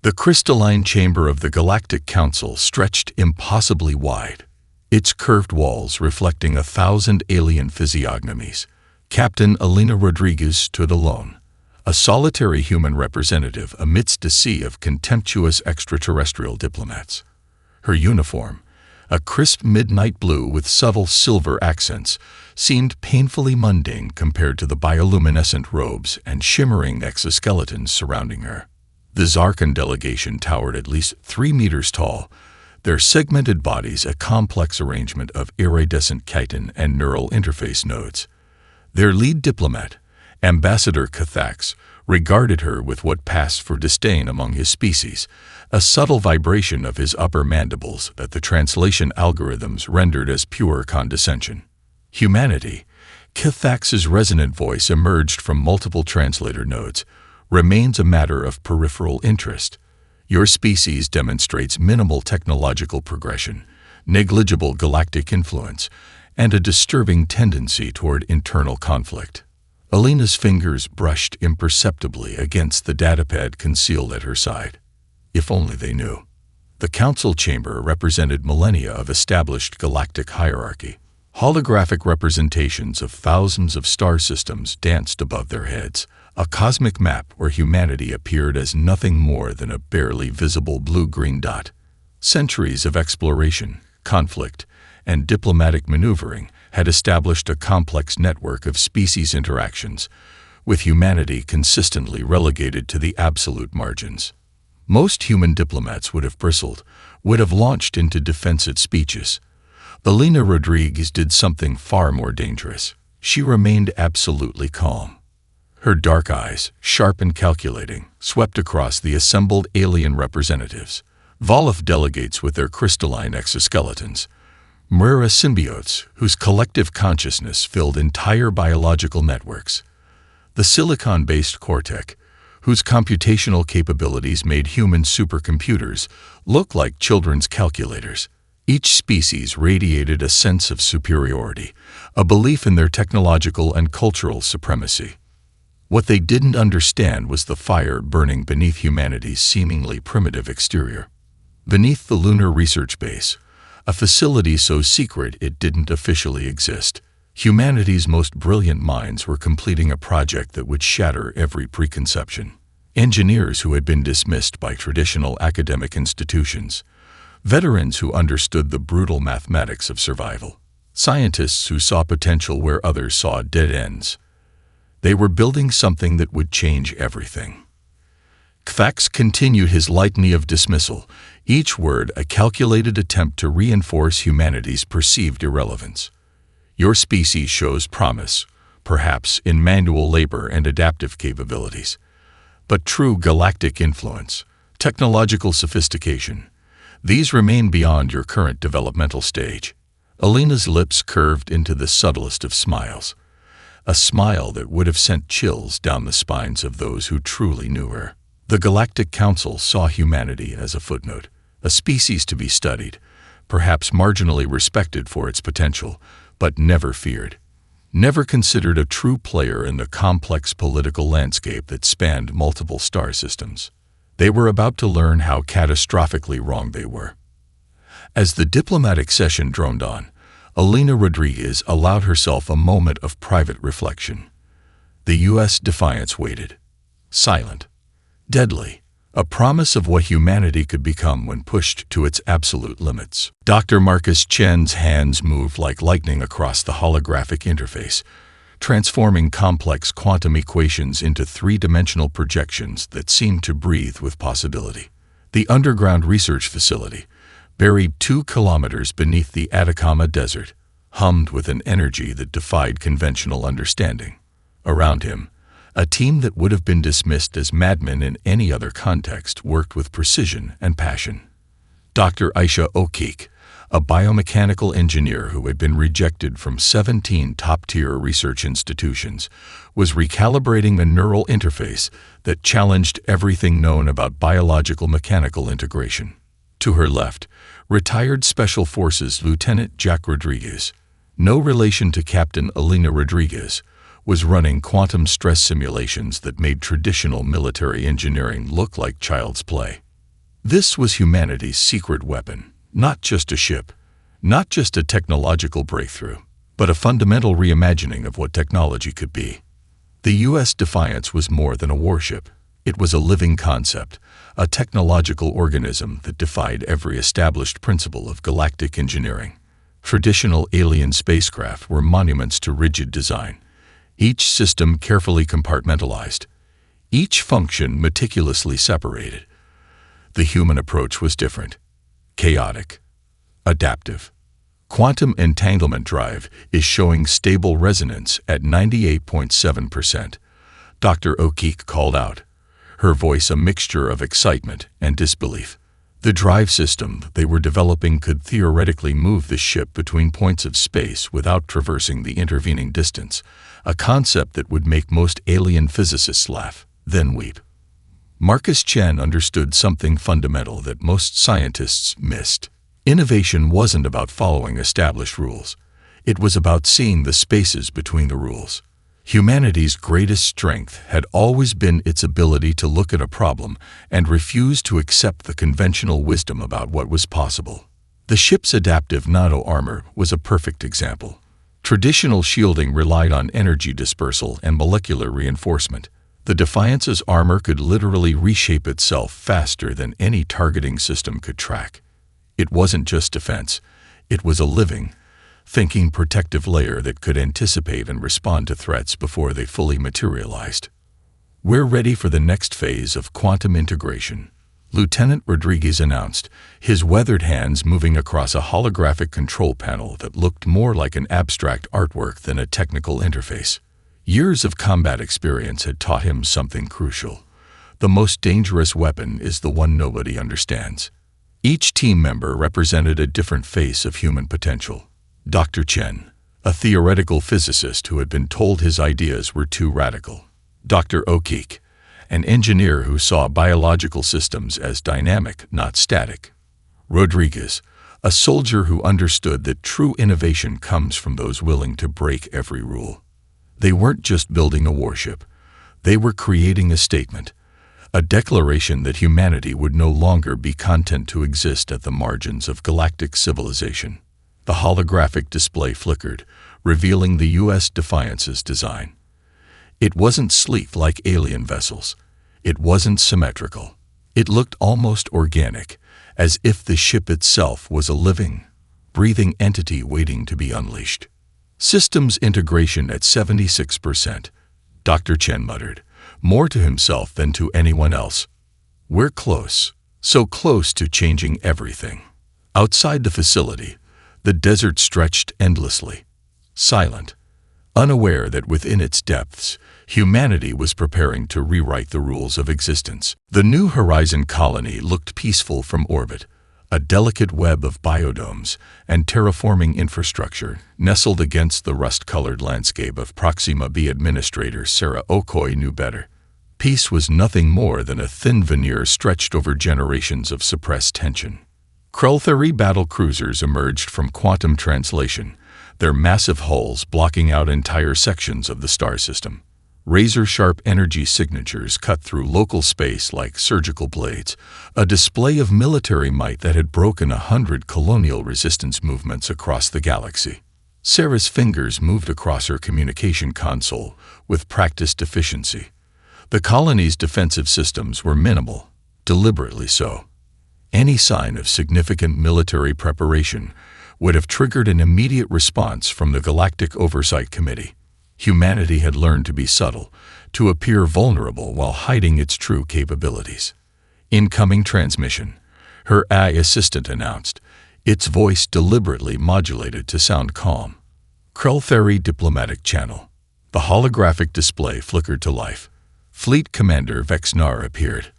The crystalline chamber of the Galactic Council stretched impossibly wide, its curved walls reflecting 1,000 alien physiognomies. Captain Elena Rodriguez stood alone, a solitary human representative amidst a sea of contemptuous extraterrestrial diplomats. Her uniform, a crisp midnight blue with subtle silver accents, seemed painfully mundane compared to the bioluminescent robes and shimmering exoskeletons surrounding her. The Zarkan delegation towered at least 3 meters tall, their segmented bodies a complex arrangement of iridescent chitin and neural interface nodes. Their lead diplomat, Ambassador Cathax, regarded her with what passed for disdain among his species, a subtle vibration of his upper mandibles that the translation algorithms rendered as pure condescension. Humanity, Cathax's resonant voice emerged from multiple translator nodes, remains a matter of peripheral interest. Your species demonstrates minimal technological progression, negligible galactic influence, and a disturbing tendency toward internal conflict. Elena's fingers brushed imperceptibly against the datapad concealed at her side. If only they knew. The council chamber represented millennia of established galactic hierarchy. Holographic representations of thousands of star systems danced above their heads, a cosmic map where humanity appeared as nothing more than a barely visible blue-green dot. Centuries of exploration, conflict, and diplomatic maneuvering had established a complex network of species interactions, with humanity consistently relegated to the absolute margins. Most human diplomats would have bristled, would have launched into defensive speeches. Elena Rodriguez did something far more dangerous. She remained absolutely calm. Her dark eyes, sharp and calculating, swept across the assembled alien representatives, Volif delegates with their crystalline exoskeletons, Mura symbiotes whose collective consciousness filled entire biological networks, the silicon-based Cortec, whose computational capabilities made human supercomputers look like children's calculators. Each species radiated a sense of superiority, a belief in their technological and cultural supremacy. What they didn't understand was the fire burning beneath humanity's seemingly primitive exterior. Beneath the lunar research base, a facility so secret it didn't officially exist, humanity's most brilliant minds were completing a project that would shatter every preconception. Engineers who had been dismissed by traditional academic institutions, veterans who understood the brutal mathematics of survival, scientists who saw potential where others saw dead ends. They were building something that would change everything. Cathax continued his litany of dismissal, each word a calculated attempt to reinforce humanity's perceived irrelevance. Your species shows promise, perhaps in manual labor and adaptive capabilities. But true galactic influence, technological sophistication, these remain beyond your current developmental stage. Elena's lips curved into the subtlest of smiles, a smile that would have sent chills down the spines of those who truly knew her. The Galactic Council saw humanity as a footnote, a species to be studied, perhaps marginally respected for its potential, but never feared. Never considered a true player in the complex political landscape that spanned multiple star systems. They were about to learn how catastrophically wrong they were. As the diplomatic session droned on, Elena Rodriguez allowed herself a moment of private reflection. The U.S. defiance waited, silent, deadly, a promise of what humanity could become when pushed to its absolute limits. Dr. Marcus Chen's hands moved like lightning across the holographic interface, transforming complex quantum equations into three-dimensional projections that seemed to breathe with possibility. The underground research facility, buried 2 kilometers beneath the Atacama Desert, hummed with an energy that defied conventional understanding. Around him, a team that would have been dismissed as madmen in any other context worked with precision and passion. Dr. Aisha O'Keek, a biomechanical engineer who had been rejected from 17 top-tier research institutions, was recalibrating a neural interface that challenged everything known about biological-mechanical integration. To her left, retired Special Forces Lieutenant Jack Rodriguez, no relation to Captain Elena Rodriguez, was running quantum stress simulations that made traditional military engineering look like child's play. This was humanity's secret weapon, not just a ship, not just a technological breakthrough, but a fundamental reimagining of what technology could be. The U.S. Defiance was more than a warship. It was a living concept, a technological organism that defied every established principle of galactic engineering. Traditional alien spacecraft were monuments to rigid design, each system carefully compartmentalized, each function meticulously separated. The human approach was different, chaotic, adaptive. Quantum entanglement drive is showing stable resonance at 98.7%. Dr. O'Keefe called out, her voice a mixture of excitement and disbelief. The drive system they were developing could theoretically move the ship between points of space without traversing the intervening distance, a concept that would make most alien physicists laugh, then weep. Marcus Chen understood something fundamental that most scientists missed. Innovation wasn't about following established rules. It was about seeing the spaces between the rules. Humanity's greatest strength had always been its ability to look at a problem and refuse to accept the conventional wisdom about what was possible. The ship's adaptive nano-armor was a perfect example. Traditional shielding relied on energy dispersal and molecular reinforcement. The Defiance's armor could literally reshape itself faster than any targeting system could track. It wasn't just defense. It was a living, thinking protective layer that could anticipate and respond to threats before they fully materialized. We're ready for the next phase of quantum integration, Lieutenant Rodriguez announced, his weathered hands moving across a holographic control panel that looked more like an abstract artwork than a technical interface. Years of combat experience had taught him something crucial. The most dangerous weapon is the one nobody understands. Each team member represented a different face of human potential. Dr. Chen, a theoretical physicist who had been told his ideas were too radical. Dr. O'Keefe, an engineer who saw biological systems as dynamic, not static. Rodriguez, a soldier who understood that true innovation comes from those willing to break every rule. They weren't just building a warship. They were creating a statement, a declaration that humanity would no longer be content to exist at the margins of galactic civilization. The holographic display flickered, revealing the U.S. Defiance's design. It wasn't sleek like alien vessels. It wasn't symmetrical. It looked almost organic, as if the ship itself was a living, breathing entity waiting to be unleashed. Systems integration at 76%, Dr. Chen muttered, more to himself than to anyone else. We're close, so close to changing everything. Outside the facility, the desert stretched endlessly, silent, unaware that within its depths, humanity was preparing to rewrite the rules of existence. The New Horizon colony looked peaceful from orbit, a delicate web of biodomes and terraforming infrastructure nestled against the rust-colored landscape of Proxima B. Administrator Sarah Okoye knew better. Peace was nothing more than a thin veneer stretched over generations of suppressed tension. Krell-3 battle cruisers emerged from quantum translation, their massive hulls blocking out entire sections of the star system. Razor-sharp energy signatures cut through local space like surgical blades, a display of military might that had broken 100 colonial resistance movements across the galaxy. Sarah's fingers moved across her communication console with practiced efficiency. The colony's defensive systems were minimal, deliberately so. Any sign of significant military preparation would have triggered an immediate response from the Galactic Oversight Committee. Humanity had learned to be subtle, to appear vulnerable while hiding its true capabilities. Incoming transmission, her AI assistant announced, its voice deliberately modulated to sound calm. Krell-3 diplomatic channel. The holographic display flickered to life. Fleet Commander Vexnar appeared,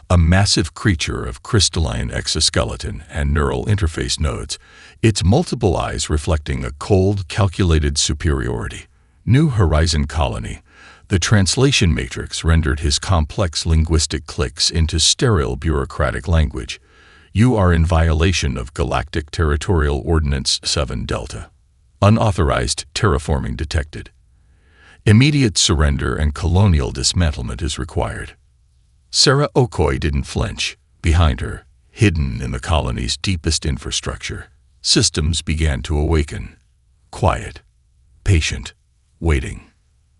a massive creature of crystalline exoskeleton and neural interface nodes, its multiple eyes reflecting a cold, calculated superiority. New Horizon colony. The translation matrix rendered his complex linguistic clicks into sterile bureaucratic language. You are in violation of Galactic Territorial Ordinance 7 Delta. Unauthorized terraforming detected. Immediate surrender and colonial dismantlement is required. Sarah Okoye didn't flinch. Behind her, hidden in the colony's deepest infrastructure, systems began to awaken. Quiet, patient, waiting.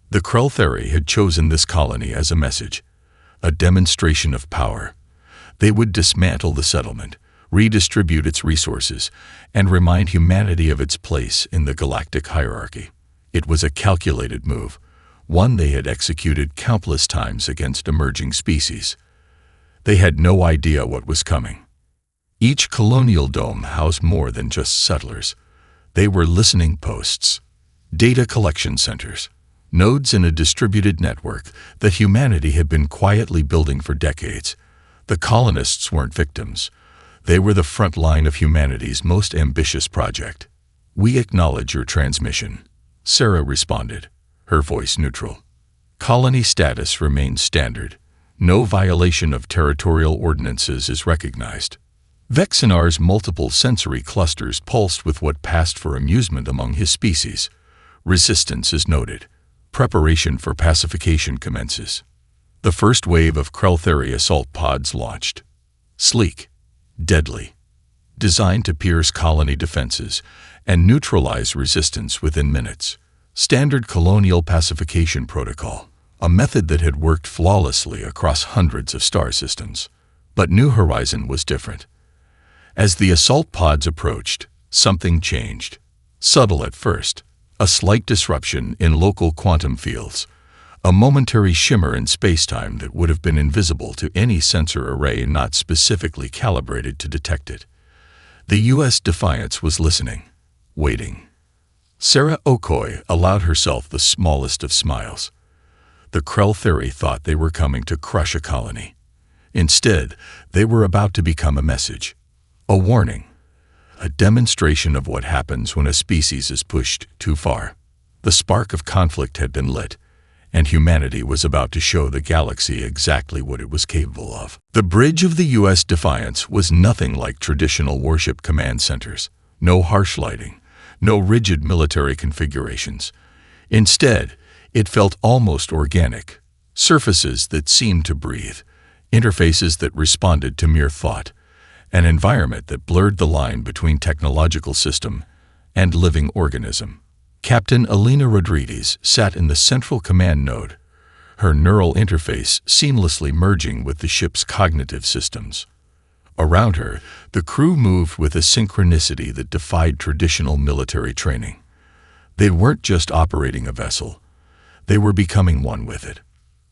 The Krell had chosen this colony as a message, a demonstration of power. They would dismantle the settlement, redistribute its resources, and remind humanity of its place in the galactic hierarchy. It was a calculated move, one they had executed countless times against emerging species. They had no idea what was coming. Each colonial dome housed more than just settlers. They were listening posts, data collection centers, nodes in a distributed network that humanity had been quietly building for decades. The colonists weren't victims. They were the front line of humanity's most ambitious project. "We acknowledge your transmission," Sarah responded, her voice neutral. "Colony status remains standard. No violation of territorial ordinances is recognized." Vexinar's multiple sensory clusters pulsed with what passed for amusement among his species. Resistance is noted. Preparation for pacification commences. The first wave of Krell assault pods launched. Sleek, deadly, designed to pierce colony defenses and neutralize resistance within minutes. Standard colonial pacification protocol, a method that had worked flawlessly across hundreds of star systems. But New Horizon was different. As the assault pods approached, something changed. Subtle at first, a slight disruption in local quantum fields, a momentary shimmer in spacetime that would have been invisible to any sensor array not specifically calibrated to detect it. The U.S. Defiance was listening, waiting. Sarah Okoye allowed herself the smallest of smiles. The Krell thought they were coming to crush a colony. Instead, they were about to become a message, a warning, a demonstration of what happens when a species is pushed too far. The spark of conflict had been lit, and humanity was about to show the galaxy exactly what it was capable of. The bridge of the U.S. Defiance was nothing like traditional warship command centers. No harsh lighting, no rigid military configurations. Instead, it felt almost organic. Surfaces that seemed to breathe, interfaces that responded to mere thought, an environment that blurred the line between technological system and living organism. Captain Alina Rodriguez sat in the central command node, her neural interface seamlessly merging with the ship's cognitive systems. Around her, the crew moved with a synchronicity that defied traditional military training. They weren't just operating a vessel, they were becoming one with it.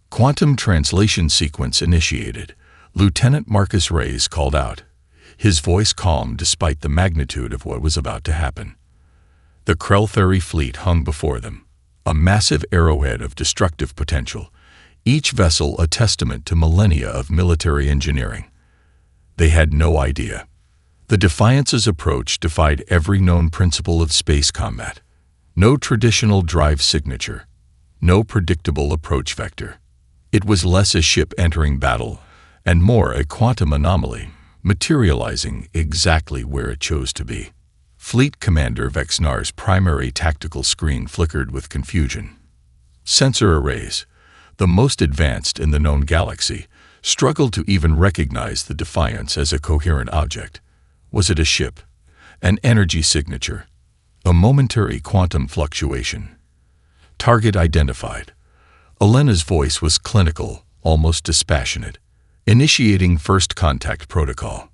Quantum translation sequence initiated. Lieutenant Marcus Reyes called out, his voice calm despite the magnitude of what was about to happen. The Krell fleet hung before them, a massive arrowhead of destructive potential, each vessel a testament to millennia of military engineering. They had no idea. The Defiance's approach defied every known principle of space combat. No traditional drive signature, no predictable approach vector. It was less a ship entering battle and more a quantum anomaly, materializing exactly where it chose to be. Fleet Commander Vexinar's primary tactical screen flickered with confusion. Sensor arrays, the most advanced in the known galaxy, struggled to even recognize the Defiance as a coherent object. Was it a ship? An energy signature? A momentary quantum fluctuation? Target identified. Elena's voice was clinical, almost dispassionate. Initiating first contact protocol.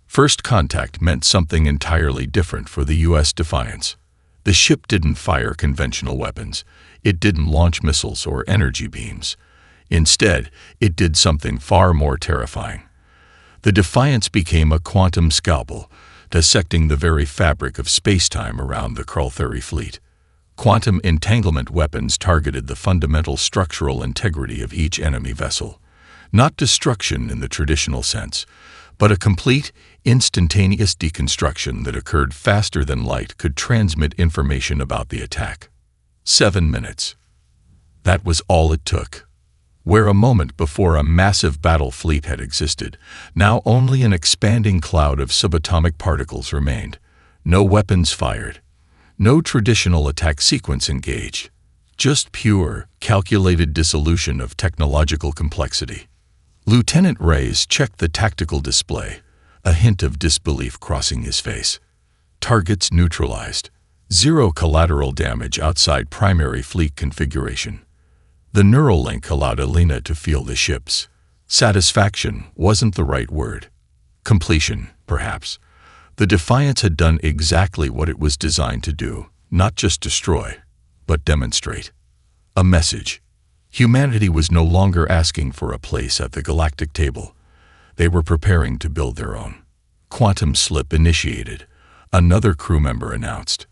First contact meant something entirely different for the U.S. Defiance. The ship didn't fire conventional weapons. It didn't launch missiles or energy beams. Instead, it did something far more terrifying. The Defiance became a quantum scalpel, dissecting the very fabric of spacetime around the Krell fleet. Quantum entanglement weapons targeted the fundamental structural integrity of each enemy vessel. Not destruction in the traditional sense, but a complete, instantaneous deconstruction that occurred faster than light could transmit information about the attack. 7 minutes. That was all it took. Where a moment before a massive battle fleet had existed, now only an expanding cloud of subatomic particles remained. No weapons fired. No traditional attack sequence engaged. Just pure, calculated dissolution of technological complexity. Lieutenant Reyes checked the tactical display, a hint of disbelief crossing his face. Targets neutralized. Zero collateral damage outside primary fleet configuration. The neural link allowed Alina to feel the ship's satisfaction wasn't the right word. Completion, perhaps. The Defiance had done exactly what it was designed to do, not just destroy, but demonstrate. A message. Humanity was no longer asking for a place at the galactic table. They were preparing to build their own. Quantum slip initiated. Another crew member announced.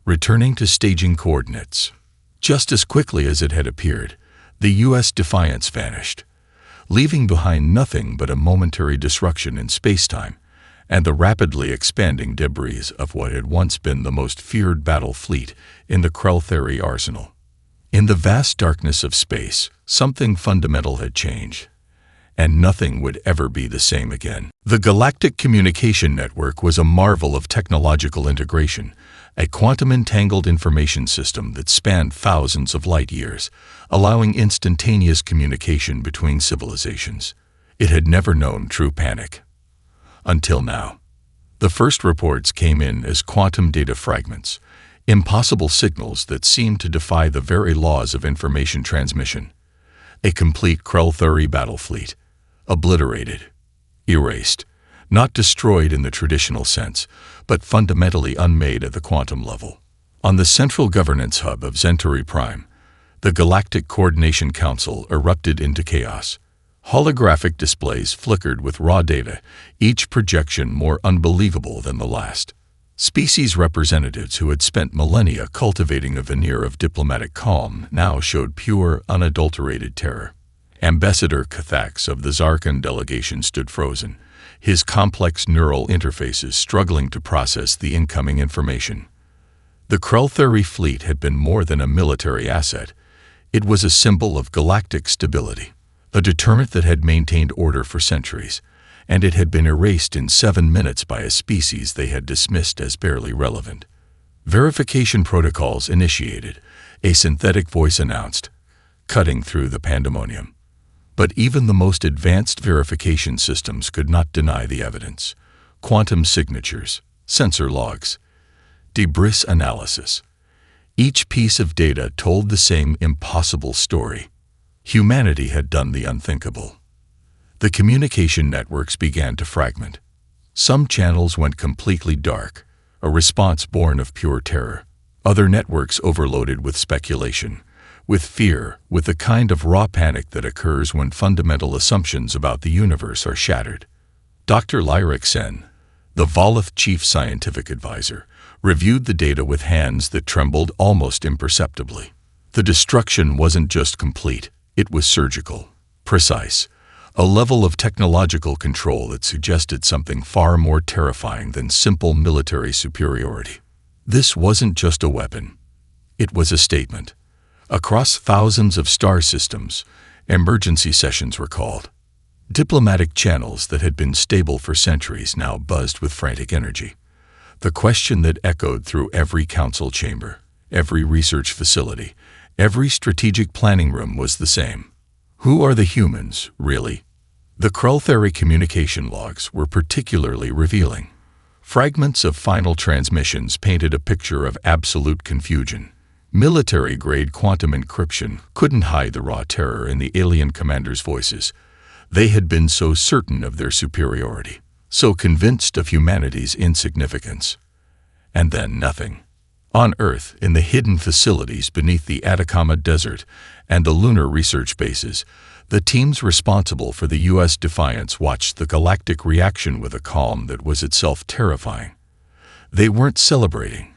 Returning to staging coordinates. Just as quickly as it had appeared, the U.S. Defiance vanished, leaving behind nothing but a momentary disruption in spacetime and the rapidly expanding debris of what had once been the most feared battle fleet in the Krell-Theory arsenal. In the vast darkness of space, something fundamental had changed, and nothing would ever be the same again. The Galactic Communication Network was a marvel of technological integration, a quantum-entangled information system that spanned thousands of light years, allowing instantaneous communication between civilizations. It had never known true panic. Until now. The first reports came in as quantum data fragments, impossible signals that seemed to defy the very laws of information transmission. A complete Krell-Theory battle fleet. Obliterated. Erased. Not destroyed in the traditional sense, but fundamentally unmade at the quantum level. On the central governance hub of Centauri Prime, the Galactic Coordination Council erupted into chaos. Holographic displays flickered with raw data, each projection more unbelievable than the last. Species representatives who had spent millennia cultivating a veneer of diplomatic calm now showed pure, unadulterated terror. Ambassador Cathax of the Zarkon delegation stood frozen, his complex neural interfaces struggling to process the incoming information. The Krell-Theory fleet had been more than a military asset. It was a symbol of galactic stability, a deterrent that had maintained order for centuries, and it had been erased in 7 minutes by a species they had dismissed as barely relevant. Verification protocols initiated, a synthetic voice announced, cutting through the pandemonium. But even the most advanced verification systems could not deny the evidence. Quantum signatures, sensor logs, debris analysis. Each piece of data told the same impossible story. Humanity had done the unthinkable. The communication networks began to fragment. Some channels went completely dark, a response born of pure terror. Other networks overloaded with speculation, with fear, with the kind of raw panic that occurs when fundamental assumptions about the universe are shattered. Dr. Lyric Sen, the Volith chief scientific advisor, reviewed the data with hands that trembled almost imperceptibly. The destruction wasn't just complete, it was surgical, precise, a level of technological control that suggested something far more terrifying than simple military superiority. This wasn't just a weapon. It was a statement. Across thousands of star systems, emergency sessions were called. Diplomatic channels that had been stable for centuries now buzzed with frantic energy. The question that echoed through every council chamber, every research facility, every strategic planning room was the same. Who are the humans, really? The Krell-Theory communication logs were particularly revealing. Fragments of final transmissions painted a picture of absolute confusion. Military-grade quantum encryption couldn't hide the raw terror in the alien commanders' voices. They had been so certain of their superiority, so convinced of humanity's insignificance. And then nothing. On Earth, in the hidden facilities beneath the Atacama Desert and the lunar research bases, the teams responsible for the U.S. Defiance watched the galactic reaction with a calm that was itself terrifying. They weren't celebrating.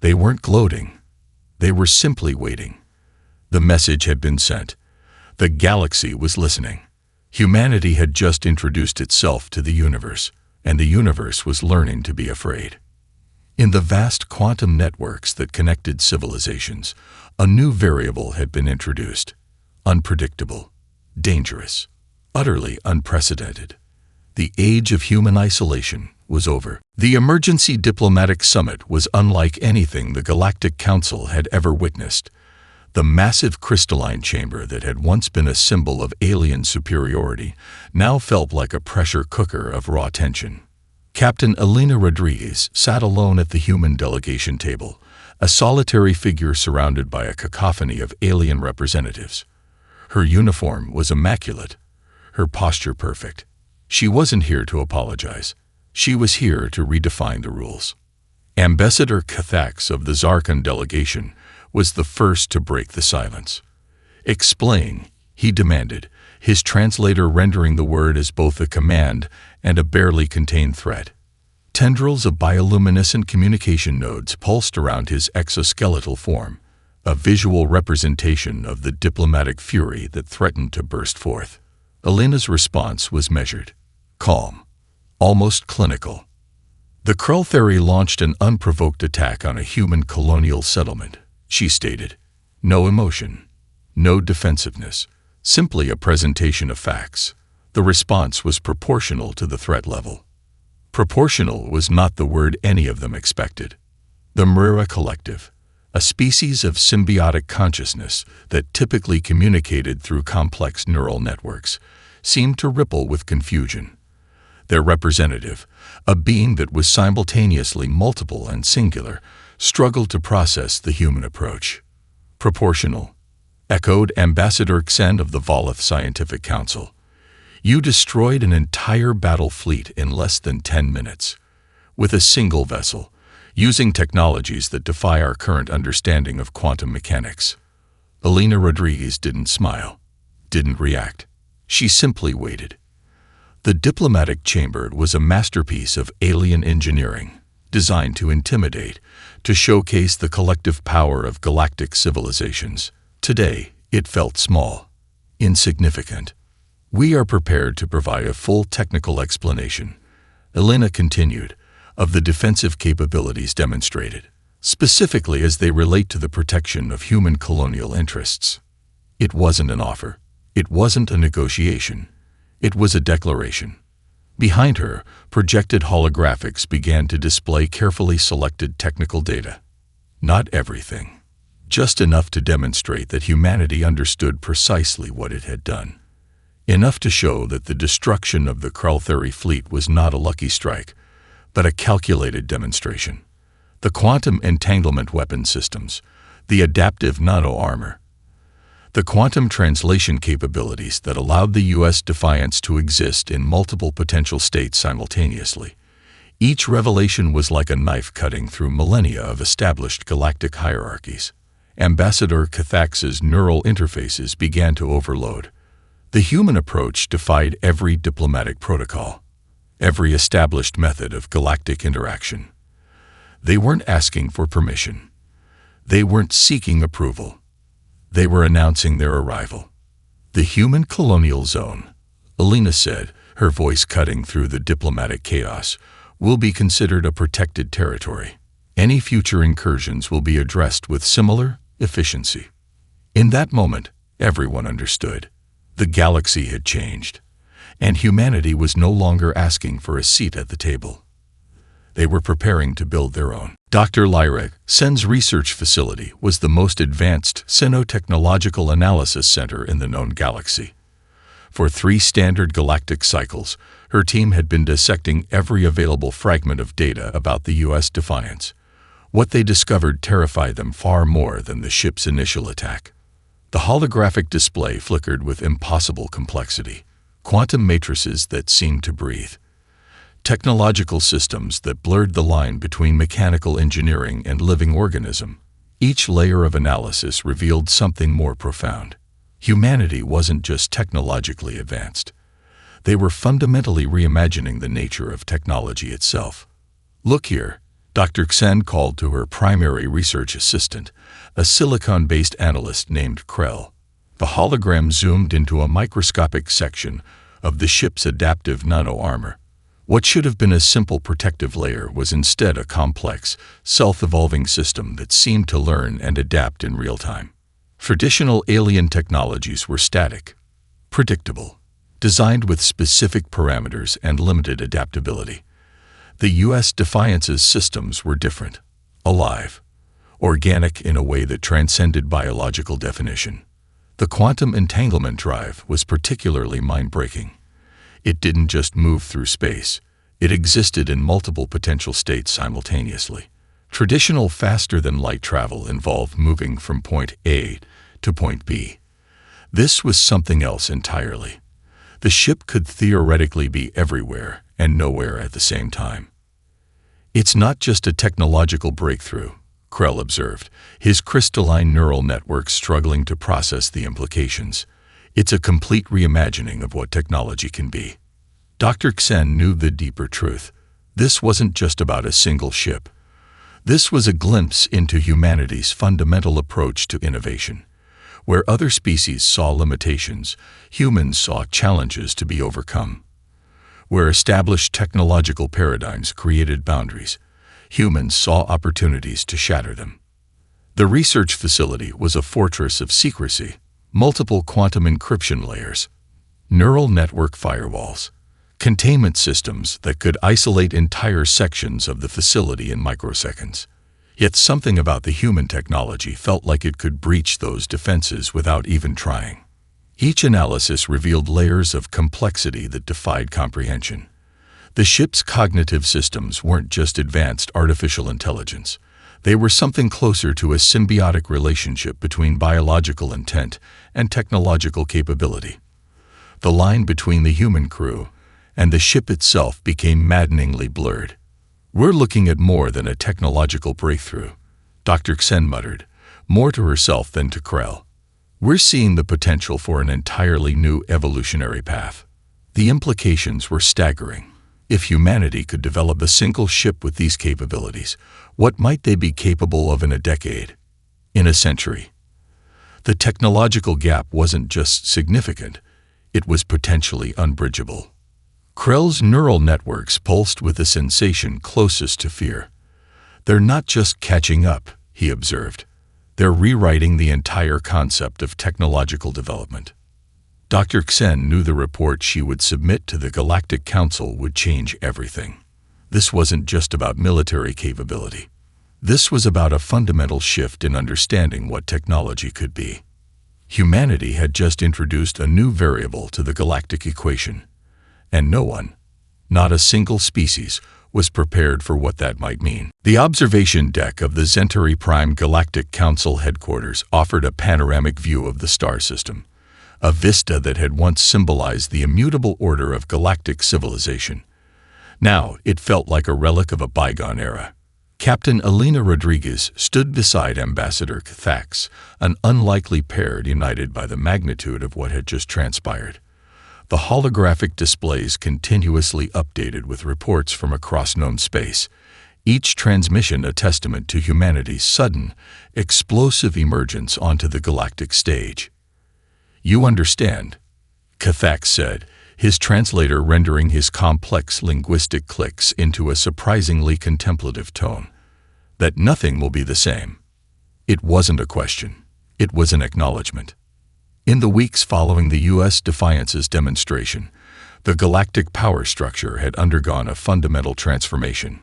They weren't gloating. They were simply waiting. The message had been sent. The galaxy was listening. Humanity had just introduced itself to the universe, and the universe was learning to be afraid. In the vast quantum networks that connected civilizations, a new variable had been introduced. Unpredictable, dangerous, utterly unprecedented. The age of human isolation was over. The Emergency Diplomatic Summit was unlike anything the Galactic Council had ever witnessed. The massive crystalline chamber that had once been a symbol of alien superiority now felt like a pressure cooker of raw tension. Captain Elena Rodriguez sat alone at the human delegation table, a solitary figure surrounded by a cacophony of alien representatives. Her uniform was immaculate, her posture perfect. She wasn't here to apologize. She was here to redefine the rules. Ambassador Cathax of the Zarkon delegation was the first to break the silence. "Explain," he demanded, his translator rendering the word as both a command and a barely contained threat. Tendrils of bioluminescent communication nodes pulsed around his exoskeletal form, a visual representation of the diplomatic fury that threatened to burst forth. Elena's response was measured, calm, almost clinical. "The Krultheri launched an unprovoked attack on a human colonial settlement," she stated. "No emotion, no defensiveness, simply a presentation of facts." The response was proportional to the threat level. Proportional was not the word any of them expected. The Mrira Collective, a species of symbiotic consciousness that typically communicated through complex neural networks, seemed to ripple with confusion. Their representative, a being that was simultaneously multiple and singular, struggled to process the human approach. "Proportional," echoed Ambassador Xen of the Volith Scientific Council. "You destroyed an entire battle fleet in less than 10 minutes, with a single vessel, using technologies that defy our current understanding of quantum mechanics." Elena Rodriguez didn't smile, didn't react. She simply waited. The diplomatic chamber was a masterpiece of alien engineering, designed to intimidate, to showcase the collective power of galactic civilizations. Today, it felt small, insignificant. "We are prepared to provide a full technical explanation," Elena continued, "of the defensive capabilities demonstrated, specifically as they relate to the protection of human colonial interests." It wasn't an offer. It wasn't a negotiation. It was a declaration. Behind her, projected holographics began to display carefully selected technical data. Not everything. Just enough to demonstrate that humanity understood precisely what it had done. Enough to show that the destruction of the Krultheri fleet was not a lucky strike, but a calculated demonstration. The quantum entanglement weapon systems, the adaptive nano-armor, the quantum translation capabilities that allowed the U.S. Defiance to exist in multiple potential states simultaneously. Each revelation was like a knife cutting through millennia of established galactic hierarchies. Ambassador Cathax's neural interfaces began to overload. The human approach defied every diplomatic protocol, every established method of galactic interaction. They weren't asking for permission. They weren't seeking approval. They were announcing their arrival. "The human colonial zone," Elena said, her voice cutting through the diplomatic chaos, "will be considered a protected territory. Any future incursions will be addressed with similar efficiency." In that moment, everyone understood. The galaxy had changed, and humanity was no longer asking for a seat at the table. They were preparing to build their own. Dr. Lyra Sen's research facility was the most advanced xenotechnological analysis center in the known galaxy. For 3 standard galactic cycles, her team had been dissecting every available fragment of data about the U.S. Defiance. What they discovered terrified them far more than the ship's initial attack. The holographic display flickered with impossible complexity, quantum matrices that seemed to breathe, technological systems that blurred the line between mechanical engineering and living organism. Each layer of analysis revealed something more profound. Humanity wasn't just technologically advanced. They were fundamentally reimagining the nature of technology itself. "Look here," Dr. Xen called to her primary research assistant, a silicon-based analyst named Krell. The hologram zoomed into a microscopic section of the ship's adaptive nano-armor. What should have been a simple protective layer was instead a complex, self-evolving system that seemed to learn and adapt in real time. Traditional alien technologies were static, predictable, designed with specific parameters and limited adaptability. The U.S. Defiance's systems were different, alive, organic in a way that transcended biological definition. The quantum entanglement drive was particularly mind-breaking. It didn't just move through space, It existed in multiple potential states simultaneously. Traditional faster-than-light travel involved moving from point A to point B. This was something else entirely. The ship could theoretically be everywhere and nowhere at the same time. It's not just a technological breakthrough, Krell observed, his crystalline neural network struggling to process the implications. It's a complete reimagining of what technology can be. Dr. Xen knew the deeper truth. This wasn't just about a single ship. This was a glimpse into humanity's fundamental approach to innovation. Where other species saw limitations, humans saw challenges to be overcome. Where established technological paradigms created boundaries, humans saw opportunities to shatter them. The research facility was a fortress of secrecy, multiple quantum encryption layers, neural network firewalls, containment systems that could isolate entire sections of the facility in microseconds. Yet something about the human technology felt like it could breach those defenses without even trying. Each analysis revealed layers of complexity that defied comprehension. The ship's cognitive systems weren't just advanced artificial intelligence. They were something closer to a symbiotic relationship between biological intent and technological capability. The line between the human crew and the ship itself became maddeningly blurred. "We're looking at more than a technological breakthrough," Dr. Xen muttered, more to herself than to Krell. "We're seeing the potential for an entirely new evolutionary path." The implications were staggering. If humanity could develop a single ship with these capabilities, what might they be capable of in a decade? In a century? The technological gap wasn't just significant, it was potentially unbridgeable. Krell's neural networks pulsed with the sensation closest to fear. "They're not just catching up," he observed. "They're rewriting the entire concept of technological development." Dr. Xen knew the report she would submit to the Galactic Council would change everything. This wasn't just about military capability. This was about a fundamental shift in understanding what technology could be. Humanity had just introduced a new variable to the galactic equation. And no one, not a single species, was prepared for what that might mean. The observation deck of the Centauri Prime Galactic Council headquarters offered a panoramic view of the star system, a vista that had once symbolized the immutable order of galactic civilization. Now it felt like a relic of a bygone era. Captain Elena Rodriguez stood beside Ambassador Cathax, an unlikely pair united by the magnitude of what had just transpired. The holographic displays continuously updated with reports from across known space, each transmission a testament to humanity's sudden, explosive emergence onto the galactic stage. "You understand," Cathax said, his translator rendering his complex linguistic clicks into a surprisingly contemplative tone, "that nothing will be the same." It wasn't a question. It was an acknowledgement. In the weeks following the U.S. Defiance's demonstration, the galactic power structure had undergone a fundamental transformation.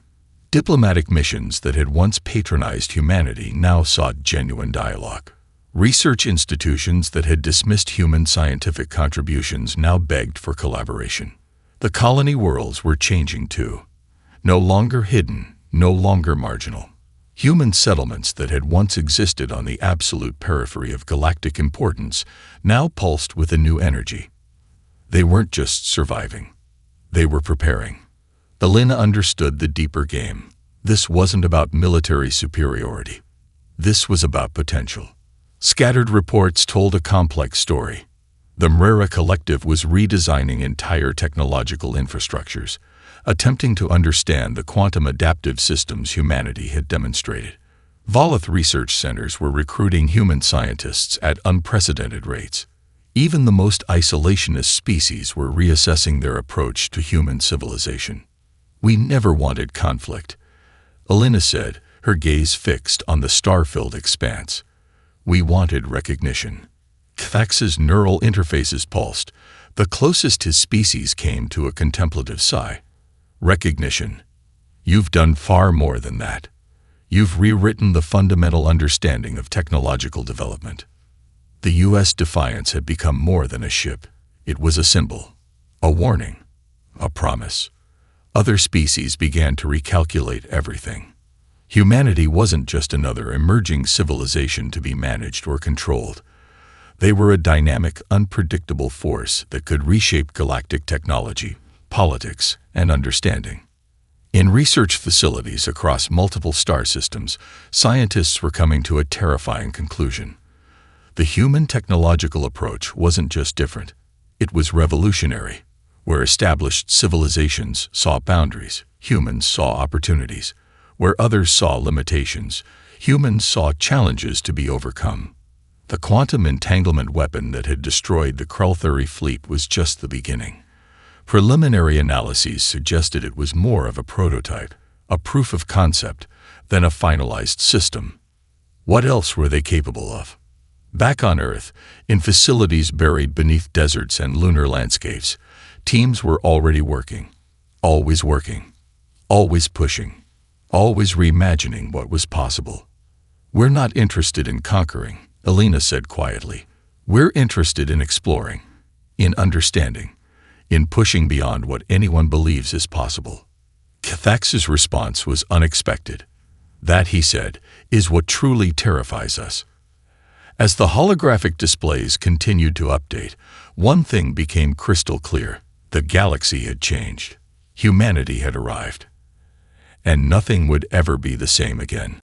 Diplomatic missions that had once patronized humanity now sought genuine dialogue. Research institutions that had dismissed human scientific contributions now begged for collaboration. The colony worlds were changing too. No longer hidden, no longer marginal. Human settlements that had once existed on the absolute periphery of galactic importance now pulsed with a new energy. They weren't just surviving. They were preparing. Elena understood the deeper game. This wasn't about military superiority. This was about potential. Scattered reports told a complex story. The Mrera Collective was redesigning entire technological infrastructures, attempting to understand the quantum adaptive systems humanity had demonstrated. Volith research centers were recruiting human scientists at unprecedented rates. Even the most isolationist species were reassessing their approach to human civilization. "We never wanted conflict," Elena said, her gaze fixed on the star-filled expanse. "We wanted recognition." Cathax's neural interfaces pulsed, the closest his species came to a contemplative sigh. "Recognition. You've done far more than that. You've rewritten the fundamental understanding of technological development." The U.S. Defiance had become more than a ship. It was a symbol, a warning, a promise. Other species began to recalculate everything. Humanity wasn't just another emerging civilization to be managed or controlled. They were a dynamic, unpredictable force that could reshape galactic technology, politics, and understanding. In research facilities across multiple star systems, scientists were coming to a terrifying conclusion. The human technological approach wasn't just different, it was revolutionary. Where established civilizations saw boundaries, humans saw opportunities. Where others saw limitations, humans saw challenges to be overcome. The quantum entanglement weapon that had destroyed the Krulthuri fleet was just the beginning. Preliminary analyses suggested it was more of a prototype, a proof of concept, than a finalized system. What else were they capable of? Back on Earth, in facilities buried beneath deserts and lunar landscapes, teams were already working, always pushing, always reimagining what was possible. "We're not interested in conquering," Alina said quietly. "We're interested in exploring, in understanding, in pushing beyond what anyone believes is possible." Cathax's response was unexpected. "That," he said, "is what truly terrifies us." As the holographic displays continued to update, one thing became crystal clear. The galaxy had changed. Humanity had arrived. And nothing would ever be the same again.